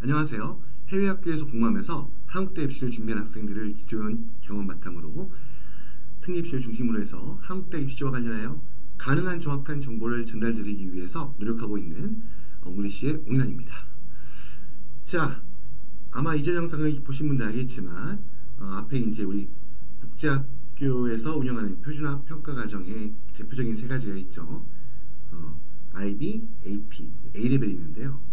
안녕하세요. 해외 학교에서 공부하면서 한국대 입시를 준비한 학생들을 기존 경험 바탕으로 특례 입시를 중심으로 해서 한국대 입시와 관련하여 가능한 정확한 정보를 전달드리기 위해서 노력하고 있는 잉글리시의 옹란입니다. 자, 아마 이전 영상을 보신 분들 알겠지만 앞에 이제 우리 국제학교에서 운영하는 표준화 평가 과정의 대표적인 세 가지가 있죠. IB, AP, A레벨이 있는데요.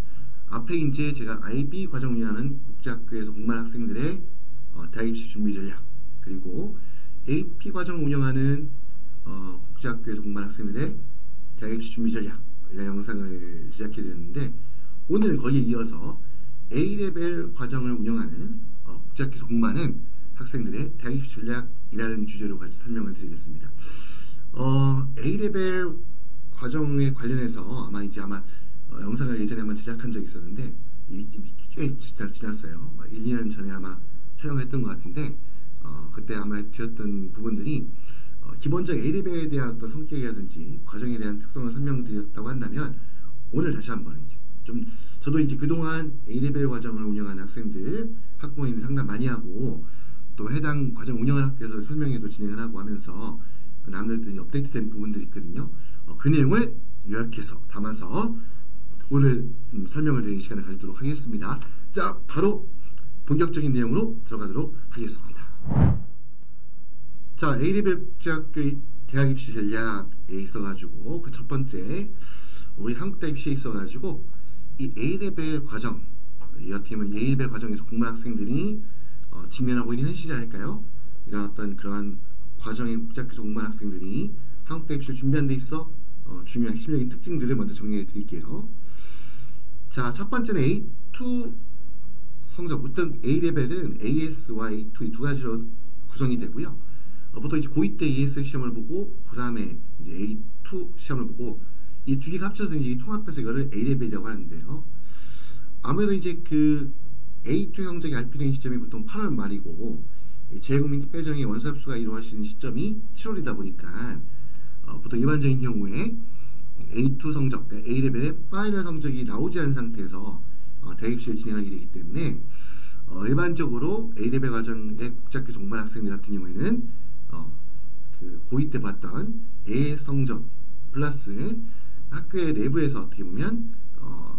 앞에 이제 제가 IB 과정 운영하는 국제학교에서 공부한 학생들의 대학 입시 준비 전략, 그리고 AP 과정 운영하는 국제학교에서 공부한 학생들의 대학 입시 준비 전략 이런 영상을 제작해 드렸는데, 오늘은 거기에 이어서 A레벨 과정을 운영하는 국제학교에서 공부하는 학생들의 대학 입시 전략이라는 주제로 같이 설명을 드리겠습니다. A레벨 과정에 관련해서 아마 영상을 예전에 한번 제작한 적이 있었는데 꽤 지났어요. 1, 2년 전에 아마 촬영했던 것 같은데 그때 아마 드렸던 부분들이 기본적 A레벨에 대한 어떤 성격이라든지 과정에 대한 특성을 설명드렸다고 한다면, 오늘 다시 한번 이제 저도 이제 그동안 A레벨 과정을 운영하는 학생들 학부모님들 상담 많이 하고, 또 해당 과정 운영하는 학교에서 설명회도 진행을 하고 하면서 남들들이 업데이트된 부분들이 있거든요. 그 내용을 요약해서 담아서 오늘 설명을 드리는 시간을 가지도록 하겠습니다. 자, 바로 본격적인 내용으로 들어가도록 하겠습니다. 자, A레벨 국제학교의 대학 입시 전략에 있어가지고 그 첫 번째 우리 한국대 입시에 있어가지고 이 A레벨 과정, 어떻게 보면 A레벨 과정에서 공부한 학생들이 직면하고 있는 현실이랄까요? 이런 어떤 그러한 과정의 국제학교에서 공부한 학생들이 한국대 입시를 준비하는 데 있어 중요한 핵심적인 특징들을 먼저 정리해 드릴게요. 자, 첫 번째는 A2 성적. 보통 A레벨은 AS와 A2 이 두 가지로 구성이 되고요. 보통 이제 고2 때 AS 시험을 보고 그 다음에 이제 A2 시험을 보고 이 두 개가 합쳐서 이제 통합해서 이거를 A레벨이라고 하는데요. 아무래도 이제 그 A2 성적이 발표된 시점이 보통 8월 말이고 재외국민 특별전형의 원서 접수가 이루어지는 시점이 7월이다 보니까 보통 일반적인 경우에 A2 성적, 그러니까 A레벨의 파이널 성적이 나오지 않은 상태에서 대학 입시를 진행하게 되기 때문에 일반적으로 A레벨 과정의 국제학교에서 공부한 학생들 같은 경우에는 그 고2 때 봤던 A 성적 플러스 학교의 내부에서 어떻게 보면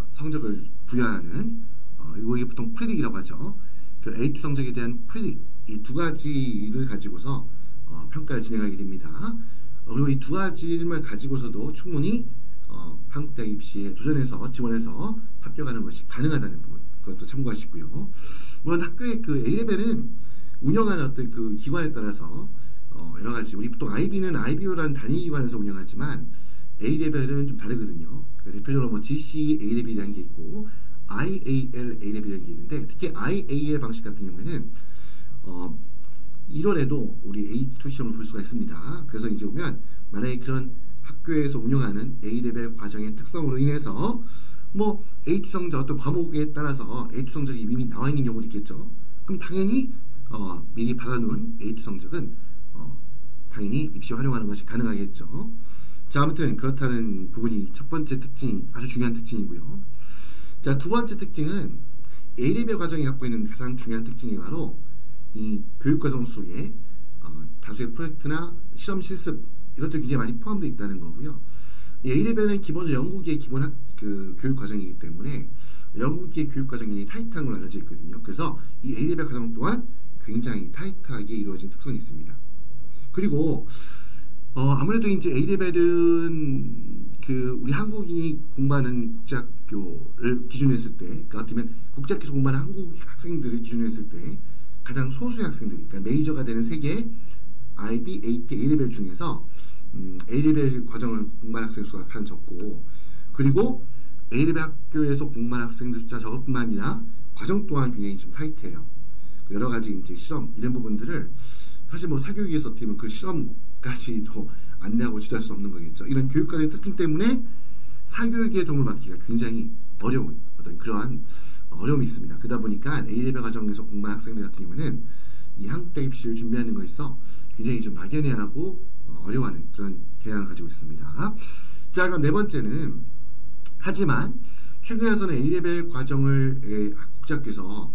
성적을 부여하는 이게 보통 프리딕이라고 하죠. 그 A2 성적에 대한 프리딕, 이 두 가지를 가지고서 평가를 진행하게 됩니다. 그리고 이 두 가지를 가지고서도 충분히 한국대학 입시에 도전해서 지원해서 합격하는 것이 가능하다는 부분, 그것도 참고하시고요. 물론 학교의 그 A레벨은 운영하는 어떤 그 기관에 따라서 여러 가지, 우리 보통 IB는 IBO라는 단위 기관에서 운영하지만 A레벨은 좀 다르거든요. 대표적으로 뭐 GC A레벨이라는 게 있고 IAL A레벨이라는 게 있는데, 특히 IAL 방식 같은 경우에는 1월에도 우리 A2 시험을 볼 수가 있습니다. 그래서 이제 보면 만약에 그런 학교에서 운영하는 A레벨 과정의 특성으로 인해서 뭐 A2 성적 어떤 과목에 따라서 A2 성적이 이미 나와 있는 경우도 있겠죠. 그럼 당연히 미리 받아놓은 A2 성적은 당연히 입시 활용하는 것이 가능하겠죠. 자, 아무튼 그렇다는 부분이 첫 번째 특징, 아주 중요한 특징이고요. 자, 두 번째 특징은 A레벨 과정이 갖고 있는 가장 중요한 특징이 바로 이 교육과정 속에 다수의 프로젝트나 실험 실습, 이것도 굉장히 많이 포함되어 있다는 거고요. A레벨은 기본적으로 영국의 기본 교육과정이기 때문에 영국의 교육과정이 타이트한 걸로 알려져 있거든요. 그래서 이 A레벨 과정 또한 굉장히 타이트하게 이루어진 특성이 있습니다. 그리고 아무래도 이제 A레벨은 그 우리 한국인이 공부하는 국제학교를 기준으로 했을 때, 그러니까 어떻게 보면 국제학교에서 공부하는 한국 학생들을 기준으로 했을 때 가장 소수의 학생들이, 그러니까 메이저가 되는 세 개의 IB, AP, A레벨 중에서 A레벨 과정을 공부하는 학생 수가 가장 적고, 그리고 A레벨 학교에서 공부하는 학생들 숫자 적을뿐만 아니라 과정 또한 굉장히 좀 타이트해요. 여러 가지 이제 시험 이런 부분들을 사실 뭐 사교육에서 어떻게 보면 그 시험까지도 안내하고 지도할 수 없는 거겠죠. 이런 교육과정의 특징 때문에 사교육의 도움을 받기가 굉장히 어려운 어떤 그러한 어려움이 있습니다. 그러다 보니까 A레벨 과정에서 공부한 학생들 같은 경우에는 이 한국대 입시를 준비하는 것에 있어 굉장히 좀 막연해하고 어려워하는 그런 경향을 가지고 있습니다. 자, 그럼 네 번째는, 하지만 최근에 와서는 A레벨 과정을 국제학교에서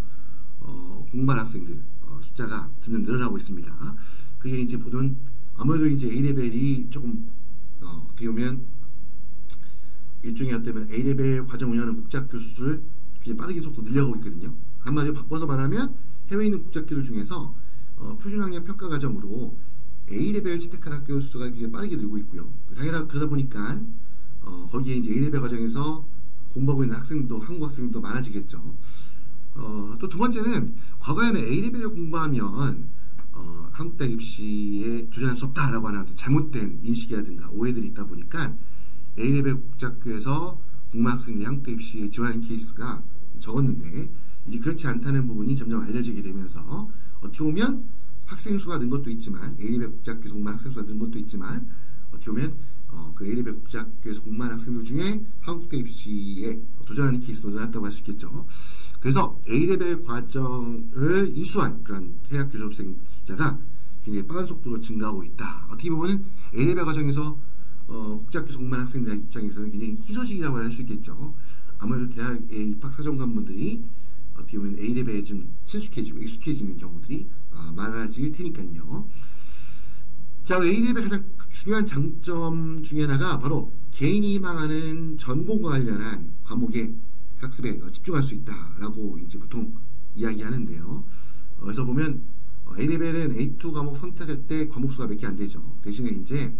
공부하는 학생들 숫자가 점점 늘어나고 있습니다. 그게 이제 보면 아무래도 이제 A레벨이 조금 어떻게 보면 일종의 어떤 A레벨 과정 운영하는 국제학교 수를 굉장히 빠르게 속도 늘려가고 있거든요. 한마디로 바꿔서 말하면 해외에 있는 국제학교들 중에서 표준학년 평가 과정으로 A레벨을 채택한 학교 수가 굉장히 빠르게 늘고 있고요. 당연히 그러다 보니까 거기에 이제 A레벨 과정에서 공부하고 있는 학생들도 한국 학생들도 많아지겠죠. 또 두 번째는 과거에는 A레벨을 공부하면 한국대 입시에 도전할 수 없다라고 하는 잘못된 인식이라든가 오해들이 있다 보니까 A레벨 국제학교에서 공부한 학생들이 한국대 입시에 지원하는 케이스가 적었는데 이제 그렇지 않다는 부분이 점점 알려지게 되면서 어떻게 보면 학생 수가 는 것도 있지만 A레벨 국제학교에서 공부한 학생 수가 는 것도 있지만 어떻게 보면 그 A레벨 국제학교에서 공부한 학생들 중에 한국대 입시에 도전하는 케이스도 늘어났다고 할 수 있겠죠. 그래서 A레벨 과정을 이수한 그런 대학교 졸업생 숫자가 굉장히 빠른 속도로 증가하고 있다. 어떻게 보면 A레벨 과정에서 국제학교에서 공부한 학생들 입장에서는 굉장히 희소식이라고 할 수 있겠죠. 아무래도 대학의 입학 사정관분들이 어떻게 보면 A레벨에 좀 친숙해지고 익숙해지는 경우들이 많아질 테니까요. 자, A레벨 가장 중요한 장점 중에 하나가 바로 개인이 희망하는 전공과 관련한 과목의 학습에 집중할 수 있다라고 이제 보통 이야기하는데요. 그래서 보면 A레벨은 A2 과목 선택할 때 과목 수가 몇 개 안 되죠. 대신에 이제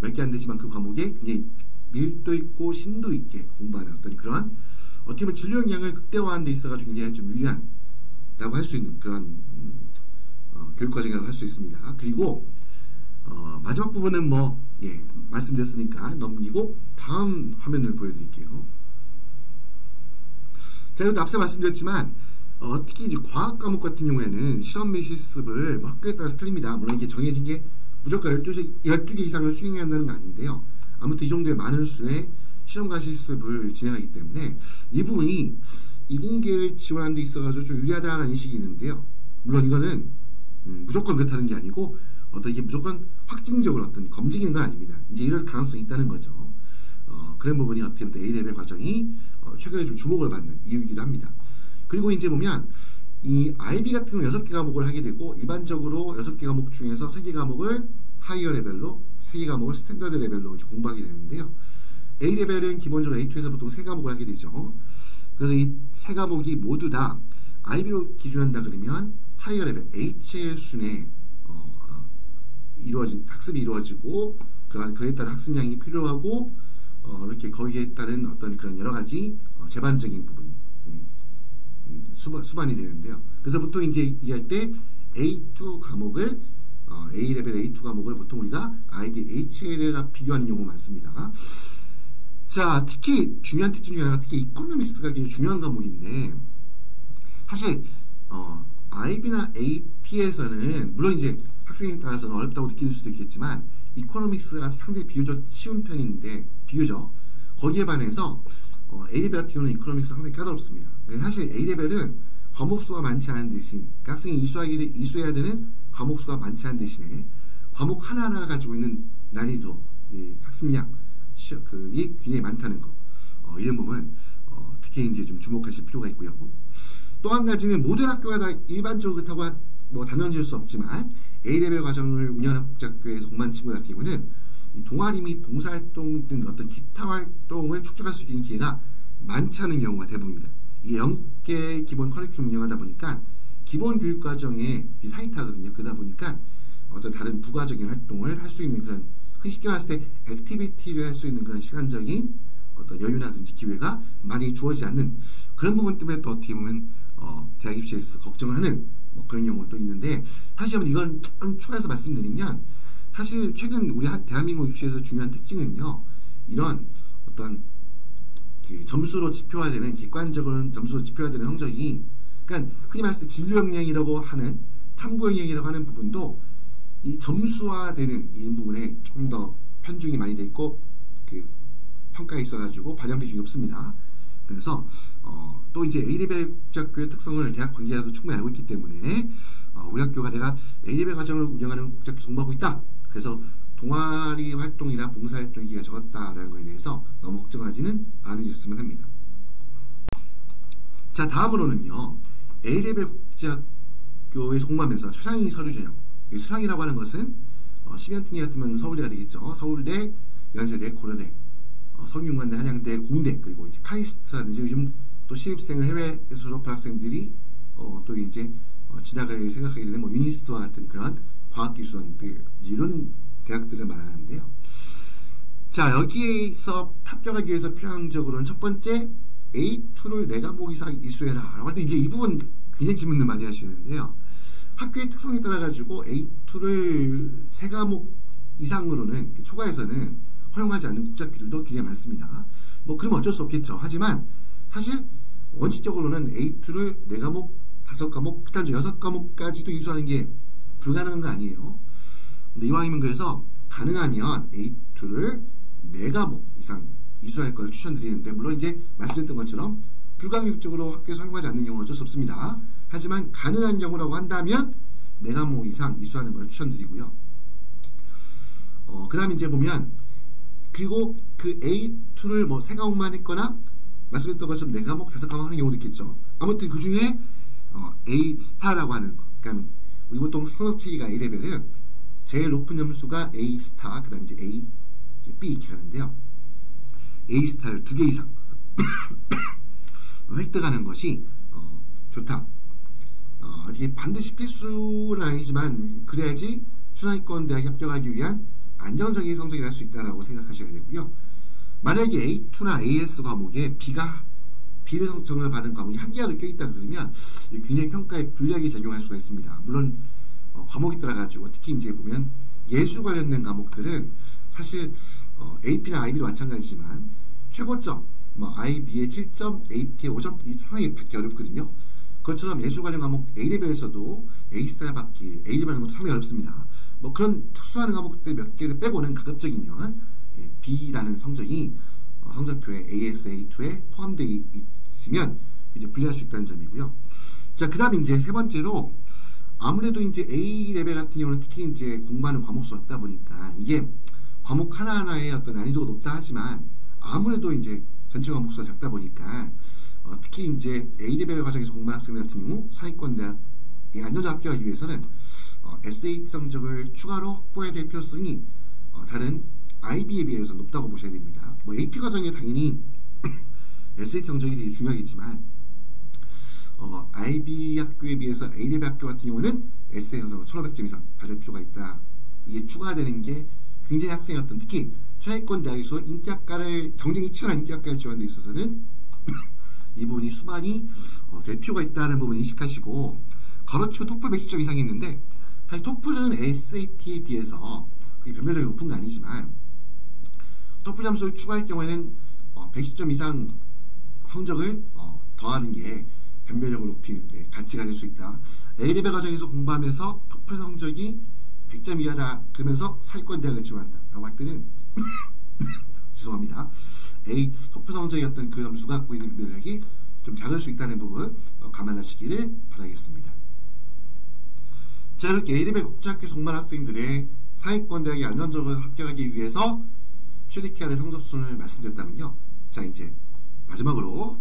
몇 개 안 되지만 그 과목에 굉장히 밀도 있고 심도 있게 공부하는 어떤 그런 어떻게 보면 진로 역량을 극대화하는 데 있어가지고 굉장히 좀 유리한다고 할 수 있는 그런 교육 과정이라고 할 수 있습니다. 그리고 마지막 부분은 말씀드렸으니까 넘기고 다음 화면을 보여드릴게요. 자, 이것도 앞서 말씀드렸지만 특히 이제 과학 과목 같은 경우에는 실험 및 실습을 학교에 따라서 틀립니다. 물론 이게 정해진 게 무조건 12개 이상을 수행해야 한다는 건 아닌데요. 아무튼 이 정도의 많은 수의 실험과 실습을 진행하기 때문에 이 부분이 이공계를 지원하는 데 있어가지고 좀 유리하다는 인식이 있는데요. 물론 이거는 무조건 그렇다는 게 아니고 이게 무조건 확증적으로 어떤 검증인 건 아닙니다. 이제 이럴 가능성이 있다는 거죠. 그런 부분이 어떻게 보면 A레벨 과정이 최근에 좀 주목을 받는 이유이기도 합니다. 그리고 이제 보면 이 IB 같은 경우 6개 과목을 하게 되고 일반적으로 6개 과목 중에서 3개 과목을 하이어 레벨로 3개 과목을 스탠다드 레벨로 이제 공부하게 되는데요. A레벨은 기본적으로 A2에서 보통 3과목을 하게 되죠. 그래서 이 3과목이 모두 다 IB로 기준한다 그러면 하이어 레벨 H의 순에 학습이 이루어지고 그에 따른 학습량이 필요하고 이렇게 거기에 따른 어떤 그런 여러 가지 제반적인 부분이 수반이 되는데요. 그래서 보통 이제 이해할 때 A2 과목을 A레벨 A2 과목을 보통 우리가 IB H에다가 비교하는 경우가 많습니다. 자, 특히 중요한 특징 중에 하나가 특히 이코노믹스가 굉장히 중요한 과목인데 사실 IB나 AP에서는 물론 이제 학생에 따라서는 어렵다고 느낄 수도 있겠지만 이코노믹스가 상당히 비교적 쉬운 편인데 비교적 거기에 반해서 A레벨 같은 경우는 이코노믹스가 상당히 까다롭습니다. 사실 A레벨은 과목 수가 많지 않은 대신 그러니까 학생이 이수해야 되는 과목 수가 많지 않은 대신에 과목 하나하나가 가지고 있는 난이도, 학습량이 굉장히 많다는 거. 이런 부분 특히 이제 좀 주목하실 필요가 있고요. 또 한 가지는 모든 학교가 다 일반적으로 그렇다고 단정 지을 수 없지만 A레벨 과정을 운영하는 국제학교에서 공부하는 친구들 같은 경우는 이 동아리 및 봉사활동 등 어떤 기타 활동을 축적할 수 있는 기회가 많지 않은 경우가 대부분입니다. 이 0개 기본 커리큘럼 운영하다 보니까 기본 교육 과정에 타이트하거든요. 그러다 보니까 어떤 다른 부가적인 활동을 할 수 있는 그런 쉽게 말했을 때 액티비티를 할 수 있는 그런 시간적인 어떤 여유라든지 기회가 많이 주어지지 않는 그런 부분 때문에 또 어떻게 보면 대학 입시에서 걱정을 하는 그런 경우도 있는데 사실 이건 좀 추가해서 말씀드리면 사실 최근 우리 대한민국 입시에서 중요한 특징은요. 이런 어떤 점수로 지표화되는 객관적으로는 점수로 지표화되는 성적이 그러니까 흔히 말했을 때 진로 역량이라고 하는 탐구 역량이라고 하는 부분도 이 점수화되는 이 부분에 좀 더 편중이 많이 돼 있고 평가에 있어가지고 반영 비중이 높습니다. 그래서 또 이제 A레벨 국제학교의 특성을 대학 관계자도 충분히 알고 있기 때문에 우리 학교가 내가 A레벨 과정을 운영하는 국제학교 공부하고 있다. 그래서 동아리 활동이나 봉사활동 기회가 적었다라는 것에 대해서 너무 걱정하지는 않으셨으면 합니다. 자, 다음으로는요. A레벨 국제학교에서 공부하면서 수상이 서류 전형. 이 수상이라고 하는 것은 심연특례 같으면 서울대가 되겠죠. 서울대, 연세대, 고려대, 성균관대, 한양대, 공대, 그리고 이제 카이스트라든지 요즘 또 신입생을 해외에서 졸업한 학생들이 또 이제 진학을 생각하게 되는 뭐 유니스트와 같은 그런 과학기술원들 이런 대학들을 말하는데요. 자, 여기에서 합격하기 위해서 필요한적으로는 첫 번째 A2를 4과목 이상 이수해라 라고 하는데 이제 이 부분 굉장히 질문을 많이 하시는데요. 학교의 특성에 따라 가지고 A2를 3과목 이상으로는 초과해서는 허용하지 않는 국제학교들도 굉장히 많습니다. 뭐 그러면 어쩔 수 없겠죠. 하지만 사실 원칙적으로는 A2를 4과목, 5과목, 극단적 6과목까지도 이수하는 게 불가능한 거 아니에요. 근데 이왕이면 그래서 가능하면 A2를 4과목 이상 이수할 걸 추천드리는데, 물론 이제 말씀드렸던 것처럼 불가항력적으로 학교에서 허용하지 않는 경우는 어쩔 수 없습니다. 하지만 가능한 경우라고 한다면 4과목 이상 이수하는 걸 추천드리고요. 그 다음에 이제 보면, 그리고 그 A2를 뭐 3과목만 했거나 말씀드렸던 것처럼 4과목, 5과목 하는 경우도 있겠죠. 아무튼 그 중에 A-스타라고 하는 거, 그러니까 우리 보통 성적 체계가 A레벨은 제일 높은 점수가 A-스타, 그 다음에 이제 A, B 이렇게 가는데요. A-스타를 2개 이상 획득하는 것이 좋다. 이게 반드시 필수는 아니지만 그래야지 수상위권 대학에 합격하기 위한 안정적인 성적이 날 수 있다라고 생각하셔야 되고요. 만약에 A2나 AS 과목에 비례 성적을 받은 과목이 한 개라도 껴있다 그러면 굉장히 평가에 불리하게 작용할 수가 있습니다. 물론 과목에 따라 가지고 특히 이제 보면 예술 관련된 과목들은 사실 AP나 IB도 마찬가지지만 최고점 뭐 IB의 7점, AP의 5점 이 상당히 받기 어렵거든요. 그것처럼 예술 관련 과목 A레벨에서도 A스타를 받기, A레벨 하는 것도 상당히 어렵습니다. 뭐 그런 특수한 과목들 몇 개를 빼고는 가급적이면 B라는 성적이 성적표에 AS, A2에 포함되어 있으면 이제 분리할 수 있다는 점이고요. 자, 그 다음에 이제 세 번째로 아무래도 이제 A레벨 같은 경우는 특히 이제 공부하는 과목 수가 없다 보니까 이게 과목 하나하나의 어떤 난이도가 높다 하지만 아무래도 이제 전체 과목 수가 작다 보니까 특히 이제 A레벨 과정에서 공부하는 학생들 같은 경우 상위권 대학에 안전자 합격하기 위해서는 SAT 성적을 추가로 확보해야 될 필요성이 다른 IB에 비해서 높다고 보셔야 됩니다. 뭐 AP 과정에 당연히 SAT 성적이 되게 중요하겠지만 IB 학교에 비해서 A레벨 학교 같은 경우는 SAT 성적을 1500점 이상 받을 필요가 있다. 이게 추가되는 게 굉장히 학생의 어떤 특히 최하위권 대학에서 인기학과를 경쟁이 치열한 인기학과를 지원하는 데 있어서는 이 부분이 수반이 될 필요가 있다는 부분을 인식하시고 걸어치고 토플 110점 이상이 있는데 사실 토플은 SAT에 비해서 그게 변별력이 높은 거 아니지만 토플 점수를 추가할 경우에는 110점 이상 성적을 더하는 게 변별력을 높이는 데 가치가 될 수 있다. A레벨 과정에서 공부하면서 토플 성적이 100점 이하다 그러면서 상위권 대학을 지원한다 라고 할 때는 죄송합니다. 토플 성적의 어떤 그 점수가 갖고 있는 변별력이 좀 작을 수 있다는 부분 감안하시기를 바라겠습니다. 자, 이렇게 A레벨 국제학교 속만 학생들의 상위권 대학에 안정적으로 합격하기 위해서 취득해야 될 성적순을 말씀드렸다면요. 자, 이제 마지막으로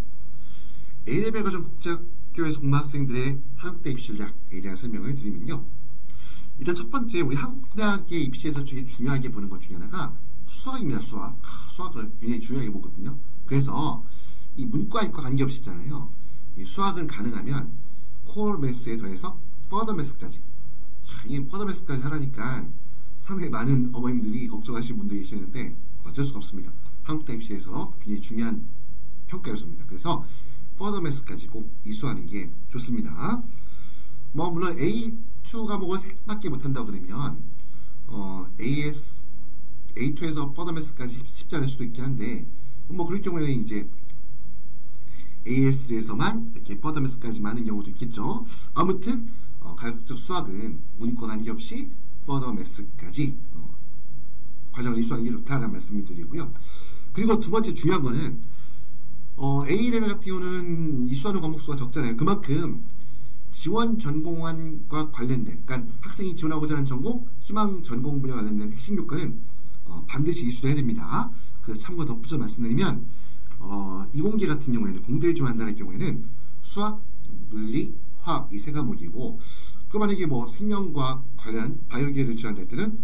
A레벨 과정 국제학교에서 공부한 학생들의 한국대 입시 전략에 대한 설명을 드리면요. 일단 첫 번째 우리 한국대학의 입시에서 제일 중요하게 보는 것 중에 하나가 수학입니다. 수학을 굉장히 중요하게 보거든요. 그래서 이 문과 이과 관계없이 있잖아요. 이 수학은 가능하면 코어 매스에 더해서 퍼더 매스까지. 이 퍼더 매스까지 하라니까 상당히 많은 어머님들이 걱정하시는 분들이 계시는데 어쩔 수가 없습니다. 한국대 입시에서 굉장히 중요한 평가 요소입니다. 그래서 퍼더 매스까지 꼭 이수하는 게 좋습니다. 뭐 물론 A2 과목을 3개밖에 못한다고 그러면 A2에서 퍼더 매스까지 쉽지 않을 수도 있긴 한데 뭐 그럴 경우에는 이제 AS에서만 이렇게 퍼더 매스까지 하는 경우도 있겠죠. 아무튼 가급적 수학은 문과 관계없이 퍼더 매스까지 과정을 이수하는 게 좋다라는 말씀을 드리고요. 그리고 두 번째 중요한 거는 A레벨 같은 경우는 이수하는 과목 수가 적잖아요. 그만큼 지원 전공과 관련된, 그러니까 학생이 지원하고자 하는 전공, 희망 전공 분야와 관련된 핵심 요건은 반드시 이수를 해야 됩니다. 그래서 참고 덧붙여 말씀드리면 이공계 같은 경우에는 공대를 지원한다는 경우에는 수학, 물리, 화학 이 세 과목이고, 그 만약에 뭐 생명과학 관련 바이오계를 지원할 때는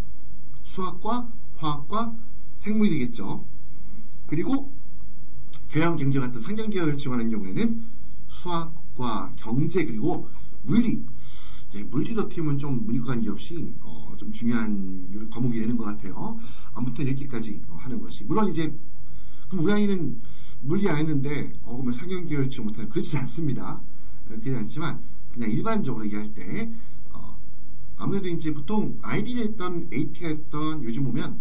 수학과 화학과 생물이 되겠죠. 그리고 교양 경제 같은 상경계열을 지원하는 경우에는 수학과 경제 그리고 물리. 물리도 팀은 좀 문이과 관계없이 좀 중요한 과목이 되는 것 같아요. 아무튼 이렇게까지 하는 것이, 물론 이제 그럼 우리 아이는 물리 안 했는데 그러면 상경계열 지원 못하는, 그렇지 않습니다. 그렇지 않지만 그냥 일반적으로 얘기할 때 아무래도 이제 보통 IB가 했던 AP가 했던 요즘 보면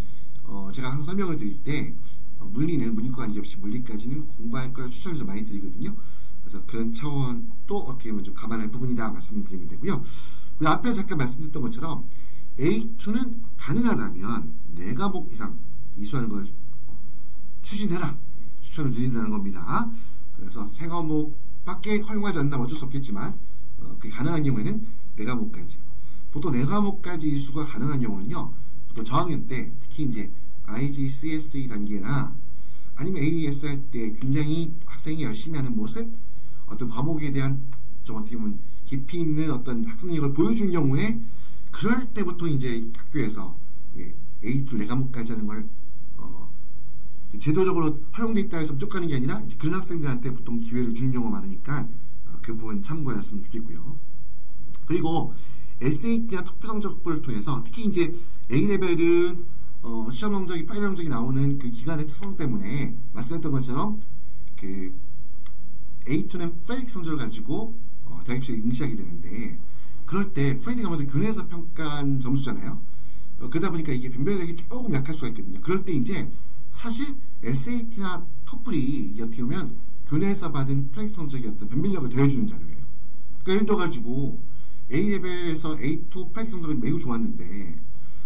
제가 항상 설명을 드릴 때 물리는 문이과 관계없이 물리까지는 공부할 걸 추천해서 많이 드리거든요. 그래서 그런 차원도 어떻게 보면 좀 감안할 부분이다 말씀드리면 되고요. 우리 앞에 잠깐 말씀드렸던 것처럼 A2는 가능하다면 4과목 이상 이수하는 걸 추진해라, 추천을 드린다는 겁니다. 그래서 3과목밖에 허용하지 않는다면 어쩔 수 없겠지만 그게 가능한 경우에는 4과목까지, 보통 4과목까지 이수가 가능한 경우는요, 보통 저학년 때 특히 이제 IGCSE 단계나 아니면 AES 할 때 굉장히 학생이 열심히 하는 모습, 어떤 과목에 대한 좀 어떻게 보면 깊이 있는 어떤 학습력을 보여준 경우에, 그럴 때 보통 이제 학교에서 A2 4과목까지 하는 걸 제도적으로 허용돼 있다 해서 무조건 하는 게 아니라 이제 그런 학생들한테 보통 기회를 주는 경우가 많으니까 그 부분 참고하셨으면 좋겠고요. 그리고 SAT나 토플 성적표를 통해서 특히 이제 A레벨은 시험 성적이, 파이널 성적이 나오는 그 기간의 특성 때문에 말씀했던 것처럼 그 A2는 프레딕 성적을 가지고 대학 입시에 응시하게 되는데, 그럴 때 프레딕 아무래도 교내에서 평가한 점수잖아요. 그러다 보니까 이게 변별력이 조금 약할 수가 있거든요. 그럴 때 이제 사실 SAT나 토플이 어떻게 보면 교내에서 받은 프레딕 성적의 어떤 변별력을 더해주는 자료예요. 그러니까 예를 들어가지고 A레벨에서 A2 프레딕 성적이 매우 좋았는데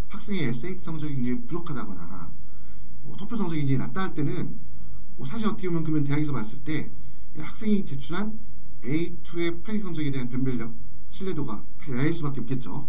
학생의 SAT 성적이 굉장히 부족하다거나 토플 성적이 이제 낮다 할 때는 사실 어떻게 보면 그러면 대학에서 봤을 때 학생이 제출한 A2의 프레딕 성적에 대한 변별력, 신뢰도가 낮을 수밖에 없겠죠.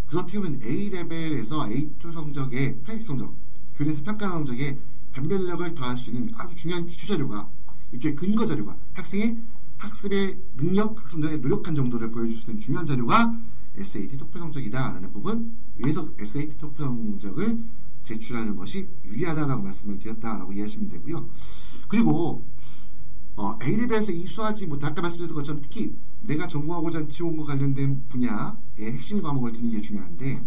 그래서 어떻게 보면 A레벨에서 A2 성적의 프레딕 성적, 교내에서 평가하는 성적에 변별력을 더할 수 있는 아주 중요한 기초 자료가, 일종의 근거 자료가, 학생의 학습의 능력, 학습에 노력한 정도를 보여줄 수 있는 중요한 자료가 SAT 토플 성적이다 라는 부분, 위에서 SAT 토플 성적을 제출하는 것이 유리하다라고 말씀을 드렸다라고 이해하시면 되고요. 그리고 A레벨에서 이수하지 못해, 아까 말씀드렸던 것처럼 특히 내가 전공하고자 하는 지원과 관련된 분야의 핵심 과목을 듣는 게 중요한데,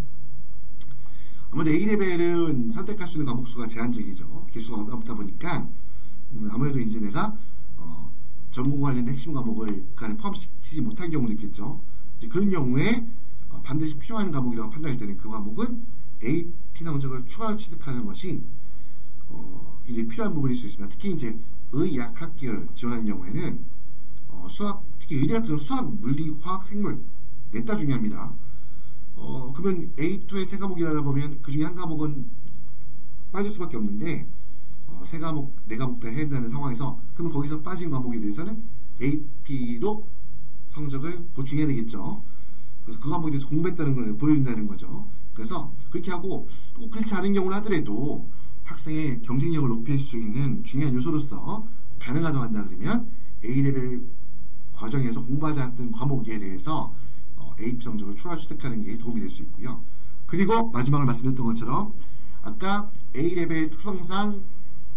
아무래도 A레벨은 선택할 수 있는 과목 수가 제한적이죠. 개수가 없다 보니까 아무래도 이제 내가 전공과 관련된 핵심 과목을 그 안에 포함시키지 못할 경우도 있겠죠. 이제 그런 경우에 반드시 필요한 과목이라고 판단할 때는 그 과목은 AP 성적을 추가로 취득하는 것이 이제 필요한 부분일 수 있습니다. 특히 이제 의약학 계열 지원하는 경우에는 수학, 특히 의대 같은 경우는 수학, 물리, 화학, 생물 넷 다 중요합니다. 그러면 A2의 3과목이라다 보면 그 중에 한 과목은 빠질 수밖에 없는데 3과목, 4과목 다 해야 된다는 상황에서, 그러면 거기서 빠진 과목에 대해서는 AP로 성적을 보충해야 되겠죠. 그래서 그 과목에 대해서 공부했다는 걸 보여준다는 거죠. 그래서 그렇게 하고, 꼭 그렇지 않은 경우를 하더라도 학생의 경쟁력을 높일 수 있는 중요한 요소로서 가능하다고 한다 그러면 A레벨 과정에서 공부하지 않았던 과목에 대해서 AP 성적을 추가 취득하는 게 도움이 될 수 있고요. 그리고 마지막으로 말씀드렸던 것처럼 아까 A레벨 특성상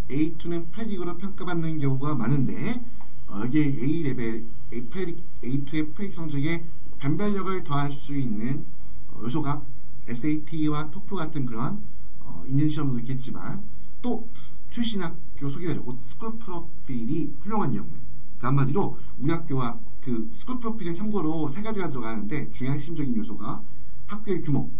A2는 프레딕으로 평가받는 경우가 많은데 여기에 A레벨 A2의 프레딕 성적에 변별력을 더할 수 있는 요소가 SAT와 토플 같은 그런 인증시험도 있겠지만, 또 출신 학교 소개자료, 곧 스쿨 프로필이 훌륭한 경우에, 그 한마디로 우리 학교와 그 스쿨 프로필은 참고로 3가지가 들어가는데 중요한 핵심적인 요소가 학교의 규모,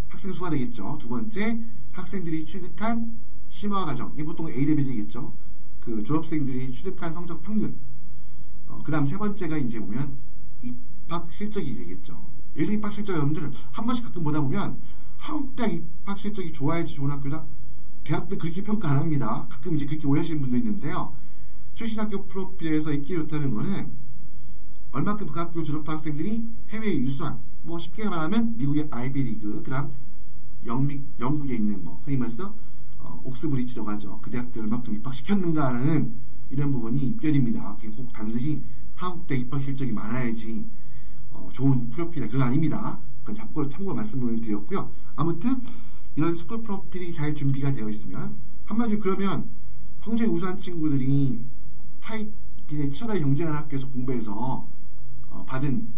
학생 수가 되겠죠. 두 번째, 학생들이 취득한 심화 과정, 이게 보통 A레벨이겠죠. 그 졸업생들이 취득한 성적 평균. 그 다음 세 번째가 이제 보면 입학 실적이 되겠죠. 여기서 입학 실적, 여러분들 한 번씩 가끔 보다 보면 한국 대학 입학 실적이 좋아야지 좋은 학교다, 대학도 그렇게 평가 안 합니다. 가끔 이제 그렇게 오해하시는 분도 있는데요. 출신 학교 프로필에서 입기 좋다는 거는 얼마큼 그 학교 졸업한 학생들이 해외에 유수한, 뭐 쉽게 말하면 미국의 아이비리그, 그 다음 영국에 있는 흔히 말해서 옥스브리지라고 하죠. 그 대학들 얼마큼 입학시켰는가라는 이런 부분이 입결입니다. 그게 꼭 단순히 한국대 입학 실적이 많아야지 좋은 프로필이다. 그건 아닙니다. 그건 참고로 말씀을 드렸고요. 아무튼 이런 스쿨 프로필이 잘 준비가 되어 있으면 한마디로 그러면 성적이 우수한 친구들이 치열하게 경쟁하는 학교에서 공부해서 받은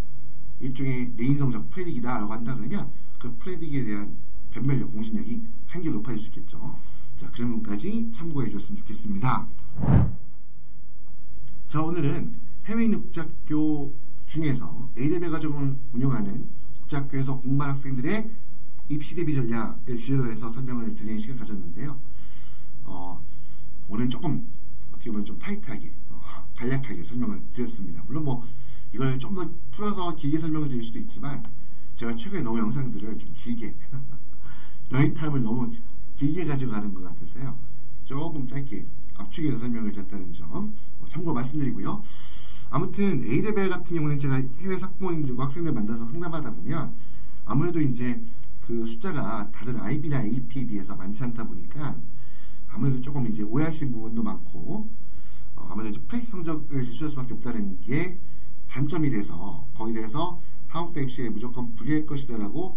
일종의 내인 성적 프레딕이다라고 한다 그러면 그 프레딕에 대한 변별력, 공신력이 한결 높아질 수 있겠죠. 자, 그런 부분까지 참고해 주셨으면 좋겠습니다. 자, 오늘은 해외에 있는 국제학교 중에서 A레벨 과정을 운영하는 국제학교에서 공부한 학생들의 입시 대비 전략을 주제로 해서 설명을 드리는 시간을 가졌는데요. 오늘은 조금 어떻게 보면 좀 타이트하게 간략하게 설명을 드렸습니다. 물론 뭐 이걸 좀 더 풀어서 길게 설명을 드릴 수도 있지만 제가 최근에 너무 영상들을 좀 길게 러닝타임을 너무 길게 가져가는 것 같아서요. 조금 짧게 압축해서 설명을 드렸다는 점 참고로 말씀드리고요. 아무튼 A레벨 같은 경우는 제가 해외 학부모님들과 학생들 만나서 상담하다 보면 아무래도 이제 그 숫자가 다른 IB나 AP에 비해서 많지 않다 보니까 아무래도 조금 이제 오해하시는 부분도 많고 아무래도 프레딕 성적을 제출할 수밖에 없다는 게 단점이 돼서 거기에 대해서 한국대 입시에 무조건 불리할 것이다라고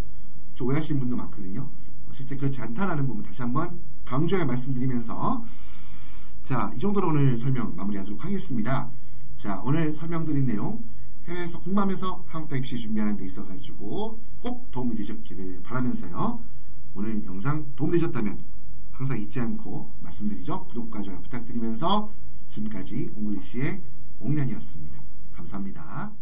좀 오해하시는 분도 많거든요. 실제 그렇지 않다라는 부분 다시 한번 강조해 말씀드리면서 자, 이 정도로 오늘 설명 마무리하도록 하겠습니다. 자, 오늘 설명드린 내용 해외에서 공부하면서 한국대 입시 준비하는 데 있어가지고 꼭 도움이 되셨기를 바라면서요. 오늘 영상 도움되셨다면 항상 잊지 않고 말씀드리죠. 구독과 좋아요 부탁드리면서 지금까지 옹글리시의 옹년이었습니다. 감사합니다.